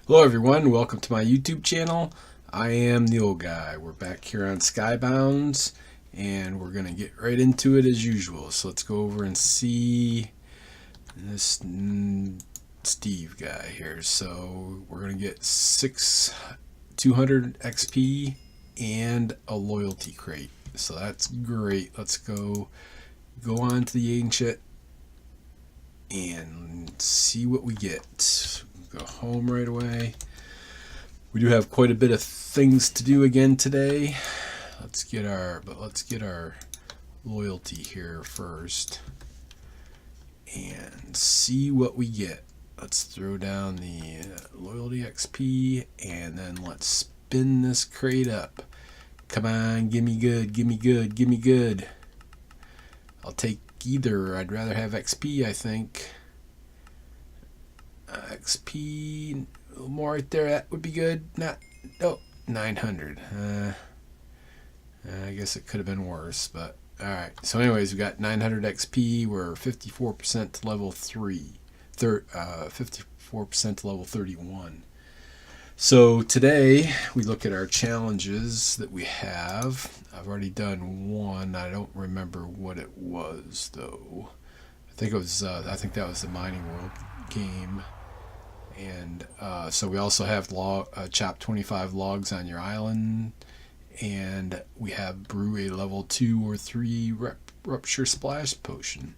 Hello everyone, welcome to my YouTube channel. I am the old guy. We're back here on Skybounds and we're gonna get right into it as usual. So let's go over and see this Steve guy here. So we're gonna get 200 XP and a loyalty crate. So that's great. Let's go on to the ancient and see what we get. Go home right away. We do have quite a bit of things to do again today. Let's get our loyalty here first and see what we get. Let's throw down the loyalty XP and then let's spin this crate up. Come on, gimme good, gimme good, gimme good. I'll take either. I'd rather have XP, I think. XP, a little more right there. That would be good. Not, oh, 900. I guess it could have been worse, but all right. So, anyways, we got 900 XP. We're 54% to level 54% to level 31. So today we look at our challenges that we have. I've already done one. I don't remember what it was though. I think it was. I think that was the Mining World game. And so we also have chop 25 logs on your island, and we have brew a level 2 or 3 rupture splash potion.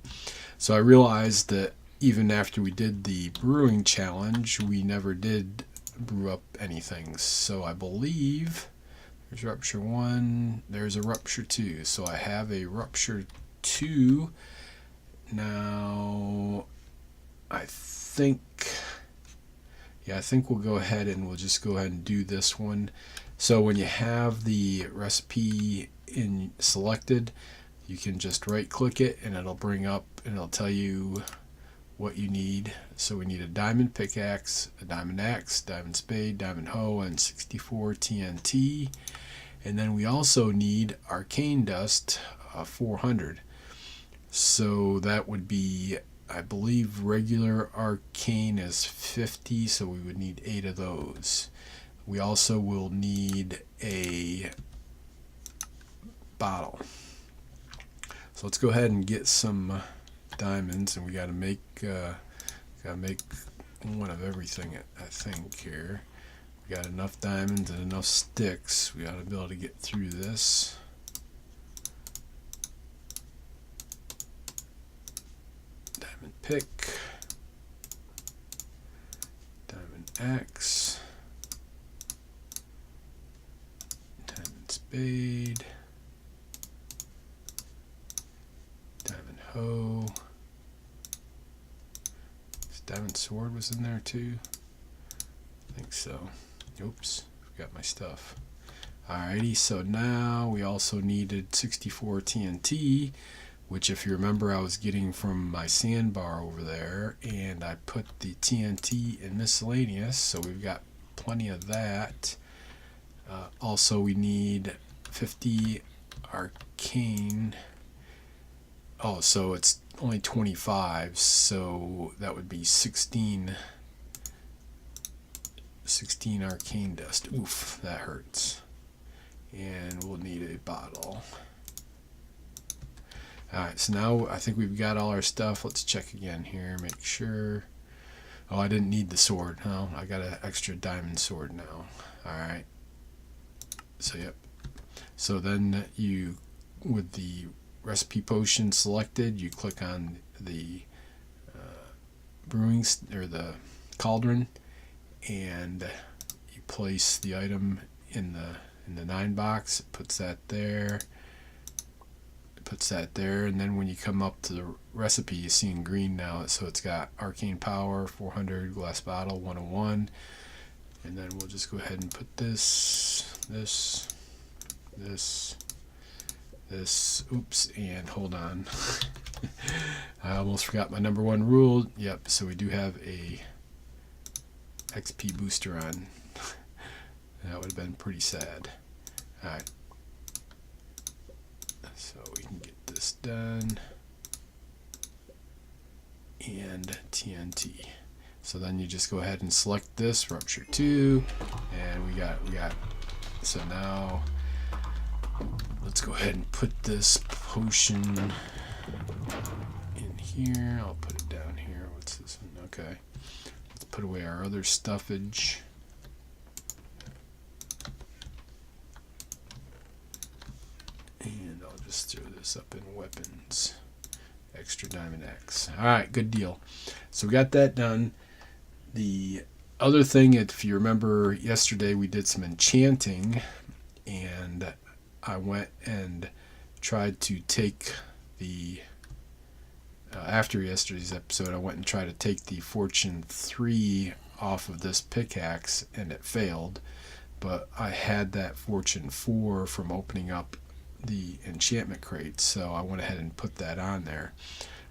So I realized that even after we did the brewing challenge, we never did brew up anything. So I believe there's rupture 1, there's a rupture 2. So I have a rupture 2 now. I think we'll go ahead and we'll just go ahead and do this one. So when you have the recipe selected, you can just right click it and it'll bring up and it'll tell you what you need. So we need a diamond pickaxe, a diamond axe, diamond spade, diamond hoe, and 64 TNT. And then we also need arcane dust, 400. So that would be, I believe regular arcane is 50, so we would need 8 of those. We also will need a bottle. So let's go ahead and get some diamonds, and we got to make one of everything. I think here we got enough diamonds and enough sticks. We ought to be able to get through this. Pick, diamond axe, diamond spade, diamond hoe. This diamond sword was in there too. I think so. Oops, forgot my stuff. Alrighty, so now we also needed 64 TNT, which if you remember I was getting from my sandbar over there, and I put the TNT in miscellaneous, so we've got plenty of that. Also we need 50 arcane. Oh, so it's only 25, so that would be 16 arcane dust. Oof, that hurts. And we'll need a bottle. Alright, so now I think we've got all our stuff. Let's check again here, make sure. Oh, I didn't need the sword. No, I got an extra diamond sword now. Alright. So, yep. So then you, with the recipe potion selected, you click on the brewing, or the cauldron, and you place the item in the 9 box. It puts that there. And then when you come up to the recipe, you see in green now, so it's got arcane power 400, glass bottle 101, and then we'll just go ahead and put this, oops, and hold on. I almost forgot my number 1 rule. Yep, so we do have a XP booster on. That would have been pretty sad. Alright, so we can get this done, and TNT. So then you just go ahead and select this, rupture 2, and we got, so now let's go ahead and put this potion in here. I'll put it down here. What's this one? Okay. Let's put away our other stuffage. And I'll just throw this up in weapons. Extra Diamond X. Alright, good deal. So we got that done. The other thing, if you remember yesterday, we did some enchanting, and I went and tried to take the after yesterday's episode, I went and tried to take the Fortune 3 off of this pickaxe, and it failed. But I had that Fortune 4 from opening up the enchantment crate, so I went ahead and put that on there.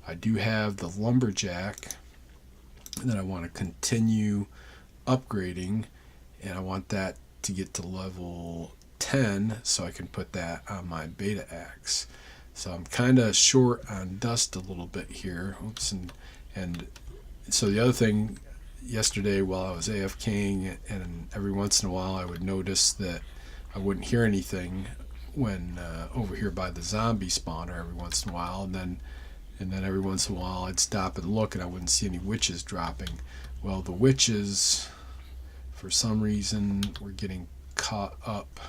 I do have the Lumberjack that I want to continue upgrading, and I want that to get to level 10 so I can put that on my beta axe. So I'm kind of short on dust a little bit here. Oops, and so the other thing, yesterday while I was AFKing, and every once in a while I would notice that I wouldn't hear anything when over here by the zombie spawner every once in a while, and then every once in a while I'd stop and look and I wouldn't see any witches dropping. Well, the witches, for some reason, were getting caught up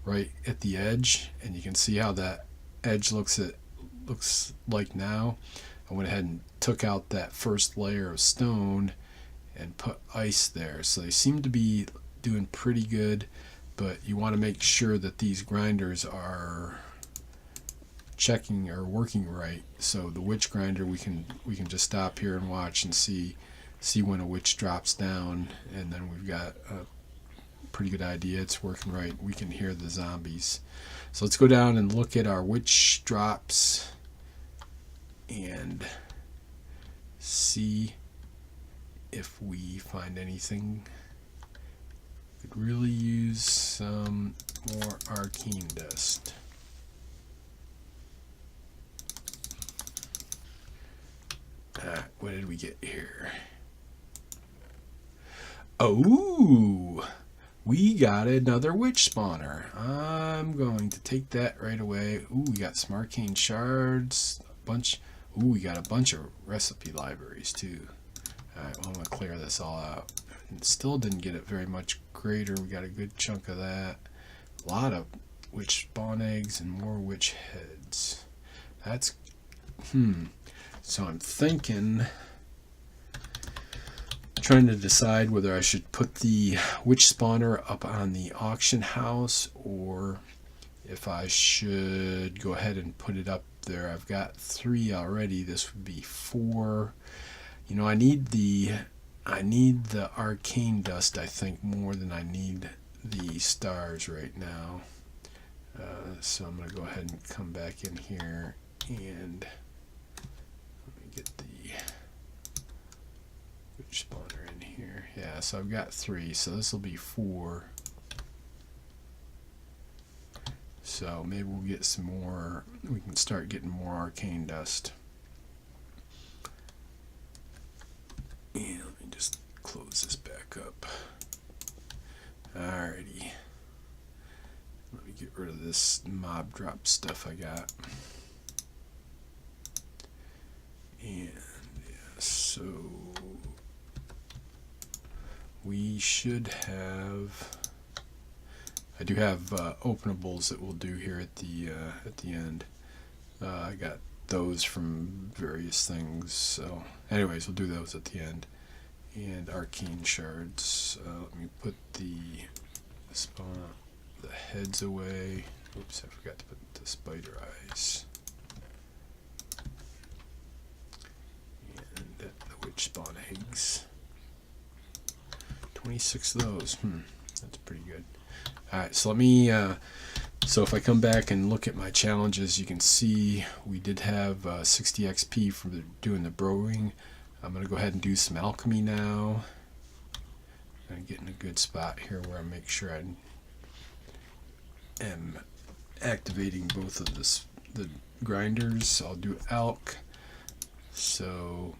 right at the edge, and you can see how that edge looks like now. I went ahead and took out that first layer of stone and put ice there, so they seem to be doing pretty good, but you want to make sure that these grinders are checking or working right. So the witch grinder, we can just stop here and watch and see when a witch drops down, and then we've got a pretty good idea it's working right. We can hear the zombies. So let's go down and look at our witch drops and see if we find anything. Could really use some more arcane dust. What did we get here? Oh, we got another witch spawner. I'm going to take that right away. Ooh, we got some arcane shards, ooh, we got a bunch of recipe libraries too. Alright, well, I'm going to clear this all out. And still didn't get it very much greater. We got a good chunk of that. A lot of witch spawn eggs and more witch heads. That's, So I'm trying to decide whether I should put the witch spawner up on the auction house or if I should go ahead and put it up there. I've got 3 already. This would be 4. You know, I need the arcane dust, I think, more than I need the stars right now. So I'm going to go ahead and come back in here and let me get the witch spawner in here. Yeah, so I've got 3, so this will be 4. So maybe we'll get some more, we can start getting more arcane dust. And let me just close this back up. Alrighty. Let me get rid of this mob drop stuff I got. And yeah, so we should have, I do have openables that we'll do here at the end. I got those from various things, so anyways, we'll do those at the end. And arcane shards. Let me put the heads away. Oops, I forgot to put the spider eyes. And the witch spawn eggs. 26 of those. That's pretty good. Alright, so let me so if I come back and look at my challenges, you can see we did have 60 XP for doing the brewing. I'm going to go ahead and do some alchemy now. I'm getting a good spot here where I make sure I am activating both of the grinders. I'll do alch. So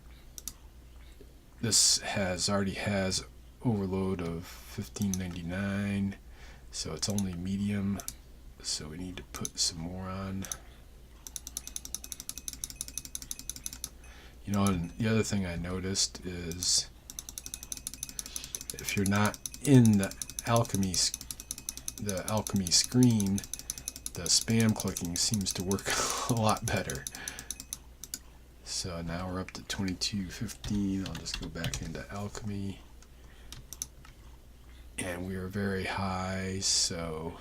this already has overload of 1599, so it's only medium, so we need to put some more on. You know, and the other thing I noticed is if you're not in the alchemy screen, the spam clicking seems to work a lot better. So now we're up to 2215. I'll just go back into alchemy, and we are very high, so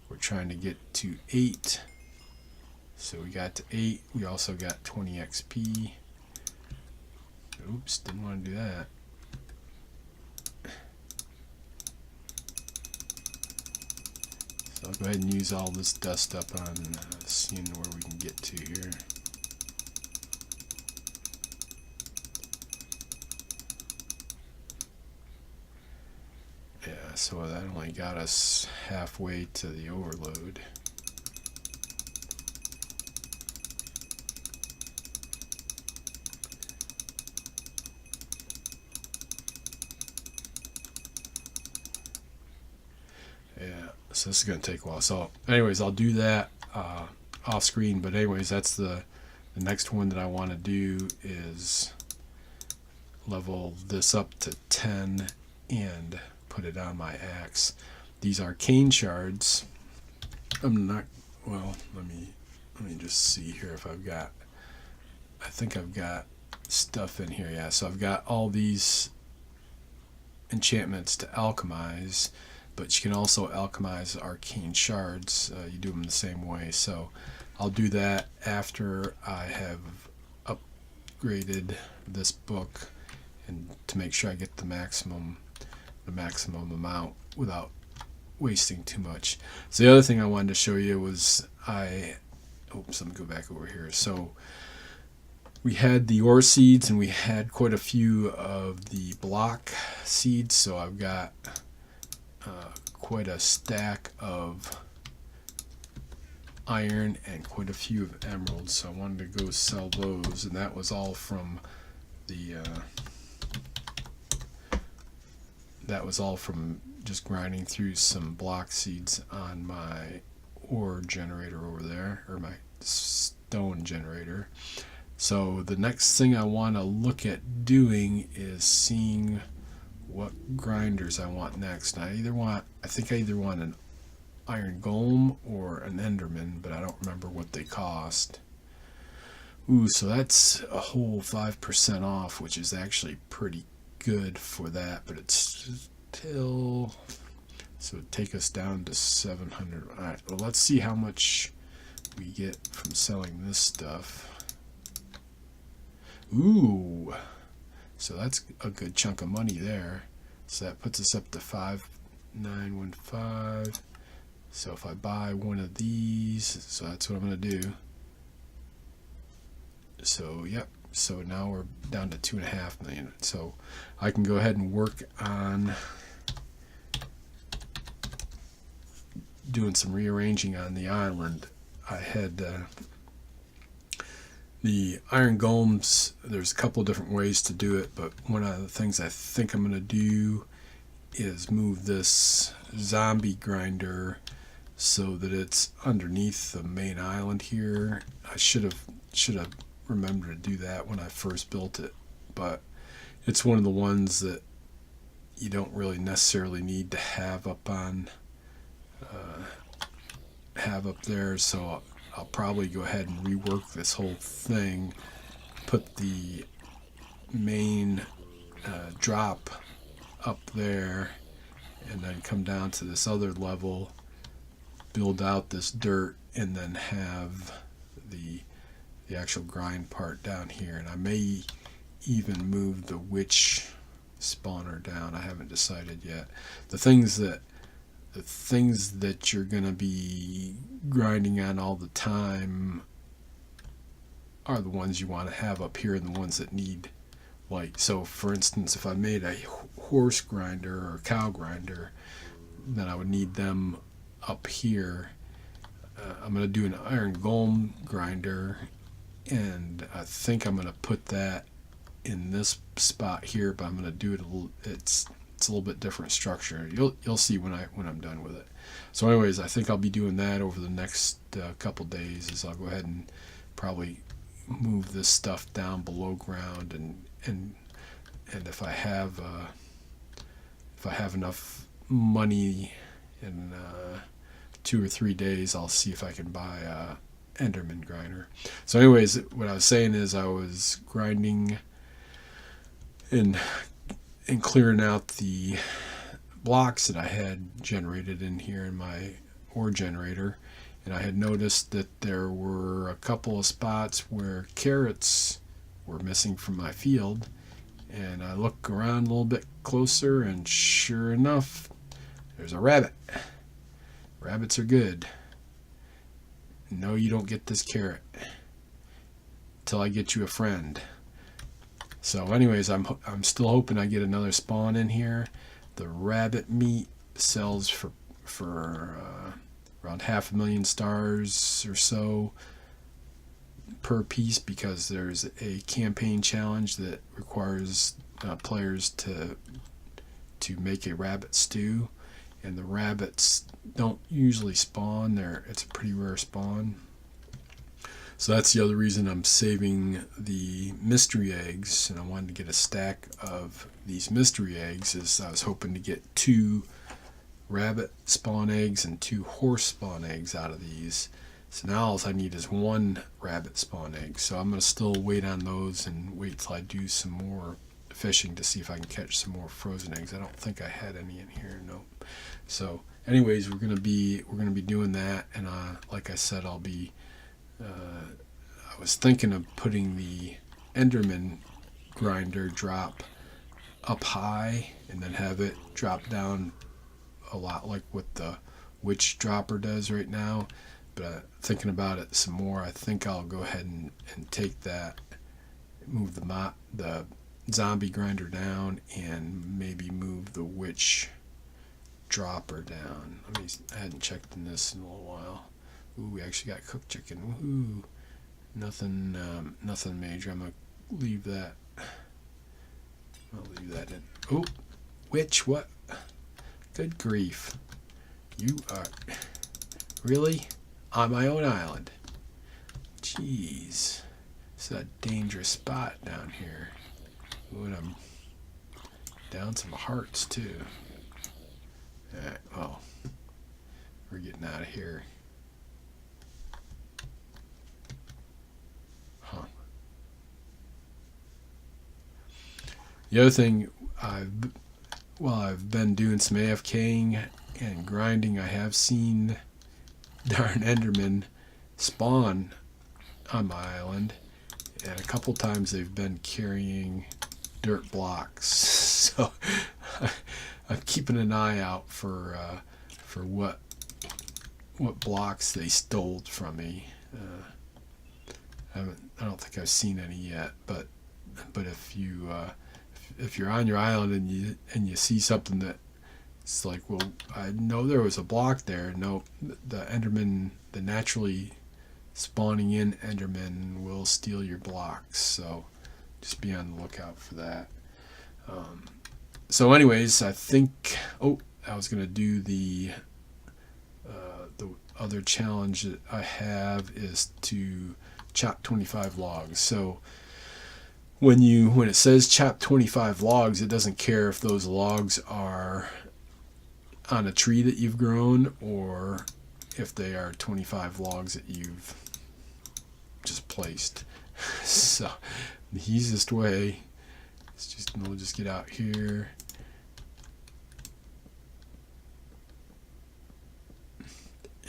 we're trying to get to 8. So we got to 8. We also got 20 XP. Oops, didn't want to do that. So I'll go ahead and use all this dust up on seeing where we can get to here. Yeah, so that only got us halfway to the overload. Yeah, so this is going to take a while. So anyways, I'll do that off screen. But anyways, that's the next one that I want to do is level this up to 10 and put it on my axe. These arcane shards. I'm not, well, let me just see here if I've got, I think I've got stuff in here. Yeah, so I've got all these enchantments to alchemize, but you can also alchemize arcane shards. You do them the same way. So I'll do that after I have upgraded this book, and to make sure I get the maximum amount without wasting too much. So the other thing I wanted to show you was let me go back over here. So we had the ore seeds, and we had quite a few of the block seeds. So I've got quite a stack of iron and quite a few of emeralds. So I wanted to go sell those, and that was all from the just grinding through some block seeds on my ore generator over there, or my stone generator. So the next thing I want to look at doing is seeing what grinders I want next. And I think I either want an iron golem or an enderman, but I don't remember what they cost. Ooh, so that's a whole 5% off, which is actually pretty good for that, but it's still, so it'd take us down to 700. All right, well, let's see how much we get from selling this stuff. Ooh, so that's a good chunk of money there. So that puts us up to 5915. So if I buy one of these, so that's what I'm going to do. So yep, so now we're down to 2.5 million. So I can go ahead and work on doing some rearranging on the island. I had the iron golems. There's a couple different ways to do it, but one of the things I think I'm going to do is move this zombie grinder so that it's underneath the main island here. I should have remembered to do that when I first built it, but it's one of the ones that you don't really necessarily need to have up there. So I'll probably go ahead and rework this whole thing, put the main drop up there, and then come down to this other level, build out this dirt, and then have the actual grind part down here. And I may even move the witch spawner down. I haven't decided yet. The things that you're gonna be grinding on all the time are the ones you want to have up here, and the ones that need, like, so for instance, if I made a horse grinder or a cow grinder, then I would need them up here. I'm going to do an iron golem grinder, and I think I'm going to put that in this spot here, but I'm going to do it a little. It's a little bit different structure. You'll see when I'm done with it. So anyways, I think I'll be doing that over the next couple days. Is I'll go ahead and probably move this stuff down below ground, and if I have enough money in 2 or 3 days, I'll see if I can buy a Enderman grinder. So anyways, what I was saying is I was grinding and clearing out the blocks that I had generated in here in my ore generator, and I had noticed that there were a couple of spots where carrots were missing from my field, and I look around a little bit closer, and sure enough, there's a rabbit. Rabbits are good. No, you don't get this carrot till I get you a friend. So anyways, I'm still hoping I get another spawn in here. The rabbit meat sells for around 500,000 stars or so per piece, because there's a campaign challenge that requires players to make a rabbit stew, and the rabbits don't usually spawn there. It's a pretty rare spawn. So that's the other reason I'm saving the mystery eggs, and I wanted to get a stack of these mystery eggs, is I was hoping to get 2 rabbit spawn eggs and 2 horse spawn eggs out of these. So now all I need is 1 rabbit spawn egg. So I'm going to still wait on those and wait till I do some more fishing to see if I can catch some more frozen eggs. I don't think I had any in here. Nope. So anyways, we're gonna be doing that, and like I said, I'll be I was thinking of putting the Enderman grinder drop up high and then have it drop down a lot like what the witch dropper does right now. But thinking about it some more, I think I'll go ahead and take that, move the zombie grinder down, and maybe move the witch dropper down. I hadn't checked in this in a little while. Ooh, we actually got cooked chicken. Woohoo! Nothing major. I'm gonna leave that. I'll leave that in. Oh, witch! What? Good grief! You are really on my own island. Jeez, it's a dangerous spot down here. Ooh, and I'm down some hearts too. Alright, well, we're getting out of here. Huh. The other thing, while I've been doing some AFKing and grinding, I have seen darn Endermen spawn on my island, and a couple times they've been carrying dirt blocks. So I'm keeping an eye out for what blocks they stole from me. I don't think I've seen any yet, but if you're on your island and you see something that it's like, well, I know there was a block there. No, the Enderman, the naturally spawning in Enderman will steal your blocks. So just be on the lookout for that. So anyways, I think, I was going to do the other challenge that I have is to chop 25 logs. So when it says chop 25 logs, it doesn't care if those logs are on a tree that you've grown or if they are 25 logs that you've just placed. So the easiest way is we'll just get out here.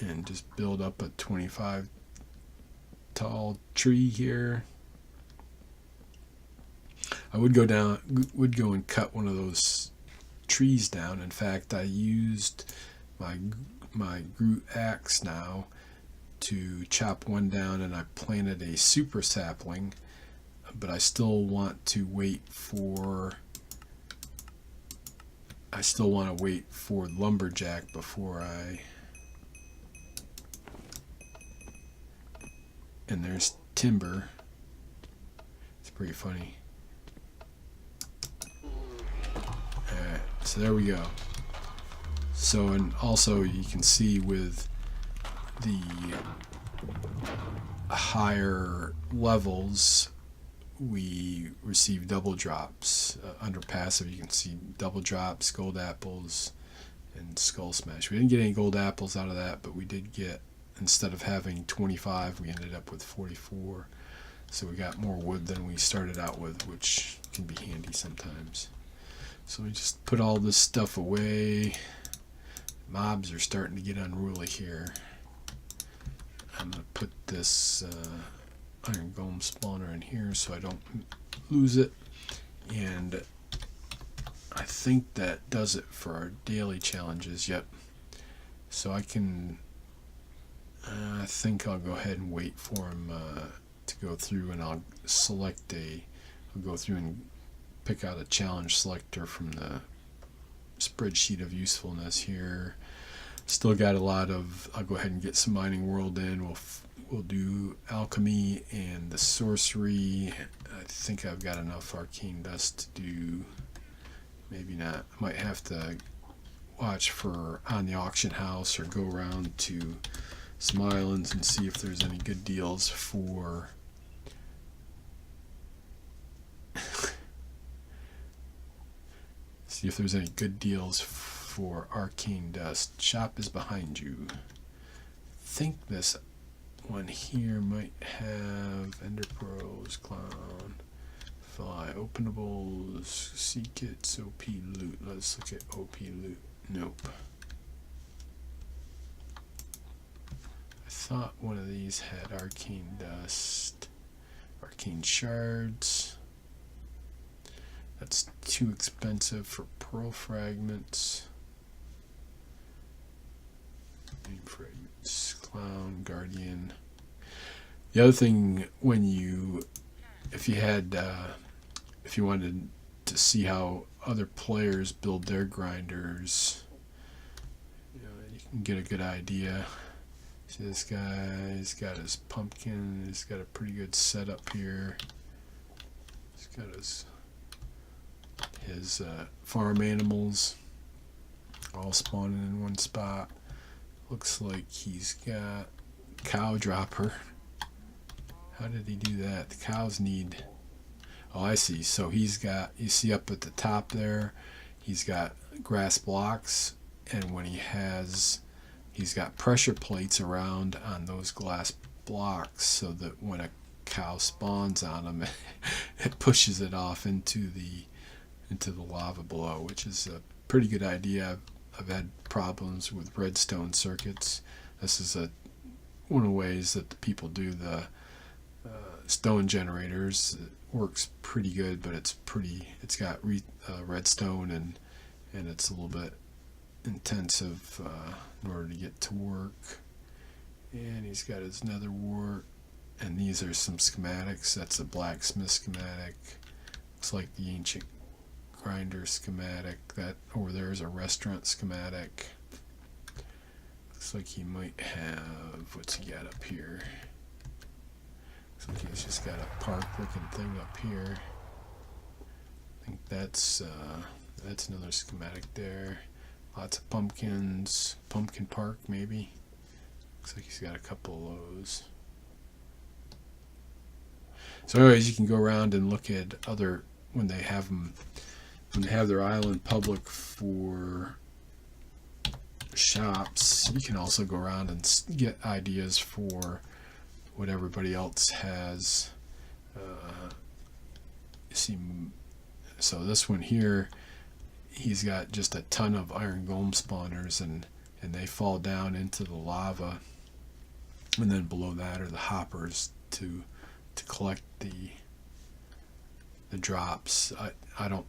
And just build up a 25 tall tree here. I would go and cut one of those trees down. In fact, I used my Groot axe now to chop one down, and I planted a super sapling. But I still want to wait for lumberjack before I. And there's timber. It's pretty funny. So there we go. So, and also you can see with the higher levels, we receive double drops. Under passive, you can see double drops, gold apples, and skull smash. We didn't get any gold apples out of that, but we did get, instead of having 25, we ended up with 44. So we got more wood than we started out with, which can be handy sometimes. So we just put all this stuff away. Mobs are starting to get unruly here. I'm going to put this iron golem spawner in here so I don't lose it. And I think that does it for our daily challenges. Yep. So I think I'll go ahead and wait for him to go through, and I'll go through and pick out a challenge selector from the spreadsheet of usefulness here. Still got a lot of, I'll go ahead and get some mining world in. We'll do alchemy and the sorcery. I think I've got enough arcane dust to do, maybe not. I might have to watch for on the auction house or go around to some islands and see if there's any good deals for arcane dust. Shop is behind you. I think this one here might have ender pearls, clown, fly, openables, secrets, OP loot. Let's look at OP loot. Nope. I thought one of these had arcane dust, arcane shards. That's too expensive for pearl fragments. Fragments, clown, guardian. The other thing, if you wanted to see how other players build their grinders, you can get a good idea. See, this guy's got his pumpkin. He's got a pretty good setup here. He's got his farm animals all spawning in one spot. Looks like he's got cow dropper. How did he do that? The cows need, oh, I see. So he's got, you see up at the top there, he's got grass blocks, and when he's got pressure plates around on those glass blocks so that when a cow spawns on them, it pushes it off into the lava below, which is a pretty good idea. I've had problems with redstone circuits. This is one of the ways that the people do the stone generators. It works pretty good, but it's got redstone and it's a little bit intensive in order to get to work. And he's got his nether wart, and these are some schematics. That's a blacksmith schematic. Looks like the ancient grinder schematic. That over there is a restaurant schematic. Looks like he might have, what's he got up here? Looks like he's just got a park looking thing up here. I think that's another schematic there. Lots of pumpkins. Pumpkin park maybe. Looks like he's got a couple of those. So anyways, you can go around and look at other, when they have their island public for shops, you can also go around and get ideas for what everybody else has. See, so this one here, he's got just a ton of iron golem spawners, and they fall down into the lava, and then below that are the hoppers to collect the drops. I don't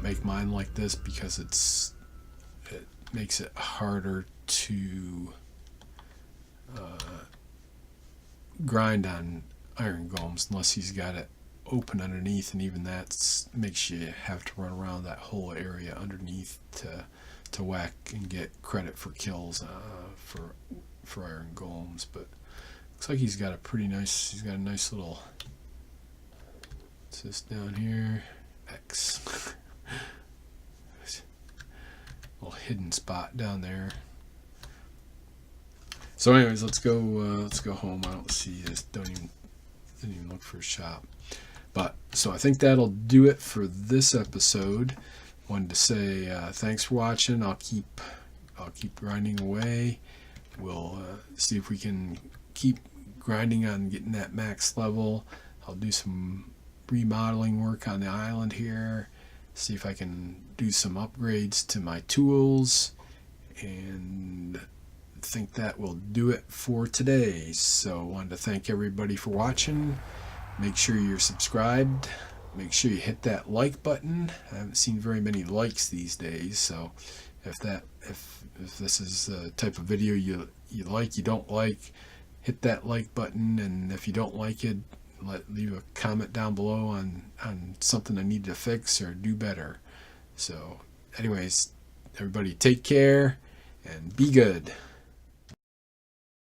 make mine like this because it makes it harder to grind on iron golems unless he's got it open underneath, and even that makes you have to run around that whole area underneath to whack and get credit for kills for iron golems. But looks like he's got a nice little, what's this down here? X. hidden spot down there. So anyways, let's go home. I don't see this. Didn't even look for a shop. But so I think that'll do it for this episode. Wanted to say thanks for watching. I'll keep grinding away. We'll see if we can keep grinding on getting that max level. I'll do some remodeling work on the island here. See if I can do some upgrades to my tools, and I think that will do it for today. So I wanted to thank everybody for watching. Make sure you're subscribed. Make sure you hit that like button. I haven't seen very many likes these days, so if this is the type of video you don't like, hit that like button. And if you don't like it, leave a comment down below on something I need to fix or do better. So anyways, everybody take care and be good.